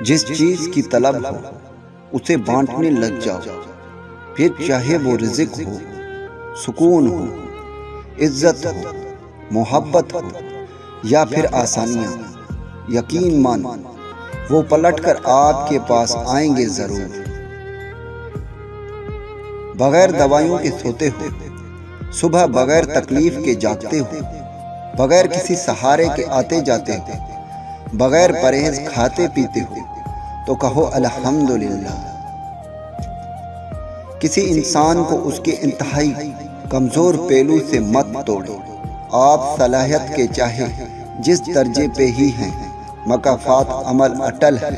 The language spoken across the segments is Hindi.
जिस चीज की तलब हो उसे बांटने लग जाओ, फिर चाहे वो रिज़्क हो, सुकून हो, इज्जत हो, मोहब्बत हो या फिर आसानियां। यकीन मान वो पलटकर आपके पास आएंगे जरूर। बगैर दवाइयों के सोते हो, सुबह बगैर तकलीफ के जागते हो, बगैर किसी सहारे के आते जाते हो, बगैर परहेज खाते पीते हो, तो कहो अल्हम्दुलिल्लाह। किसी इंसान को उसके इंतहाई कमजोर पहलू से मत तोड़ो। आप सलाहियत के चाहे जिस दर्जे पे ही हैं, मकाफात अमल अटल है।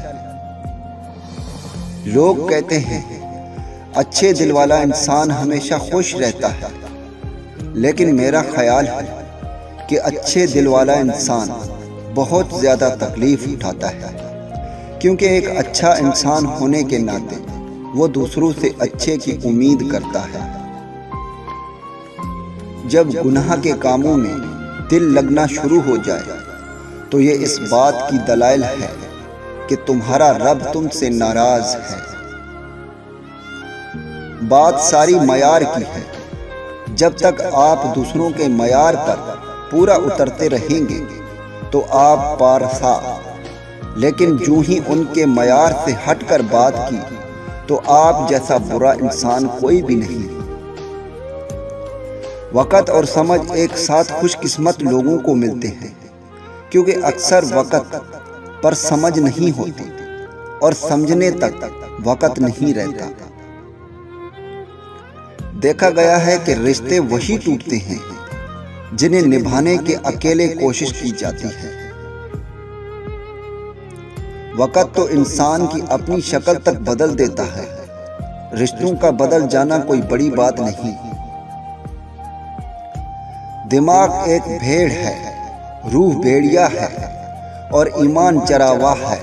लोग कहते हैं अच्छे दिल वाला इंसान हमेशा खुश रहता है, लेकिन मेरा ख्याल है कि अच्छे दिल वाला इंसान बहुत ज्यादा तकलीफ उठाता है, क्योंकि एक अच्छा इंसान होने के नाते वो दूसरों से अच्छे की उम्मीद करता है। जब गुनाह के कामों में दिल लगना शुरू हो जाए तो ये इस बात की दलाइल है कि तुम्हारा रब तुमसे नाराज है। बात सारी मयार की है। जब तक आप दूसरों के मयार पर पूरा उतरते रहेंगे तो आप पारसा, लेकिन जो ही उनके मयार से हटकर बात की तो आप जैसा बुरा इंसान कोई भी नहीं। वक़्त और समझ एक साथ खुशकिस्मत लोगों को मिलते हैं, क्योंकि अक्सर वक़्त पर समझ नहीं होती और समझने तक वक़्त नहीं रहता। देखा गया है कि रिश्ते वही टूटते हैं जिन्हें निभाने के अकेले कोशिश की जाती है। वक़्त तो इंसान की अपनी शक्ल तक बदल देता है। रिश्तों का बदल जाना कोई बड़ी बात नहीं। दिमाग एक भेड़ है, रूह भेड़िया है और ईमान चरावा है।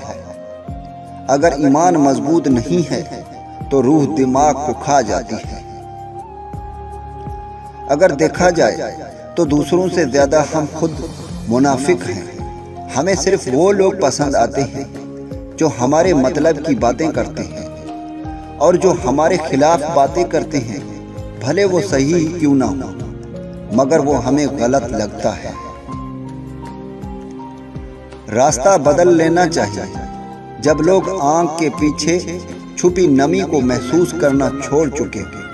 अगर ईमान मजबूत नहीं है तो रूह दिमाग को खा जाती है। अगर देखा जाए तो दूसरों से ज्यादा हम खुद मुनाफिक हैं। हमें सिर्फ वो लोग पसंद आते हैं जो हमारे मतलब की बातें करते हैं, और जो हमारे खिलाफ बातें करते हैं भले वो सही ही क्यों ना हो, मगर वो हमें गलत लगता है। रास्ता बदल लेना चाहिए जब लोग आंख के पीछे छुपी नमी को महसूस करना छोड़ चुके हैं।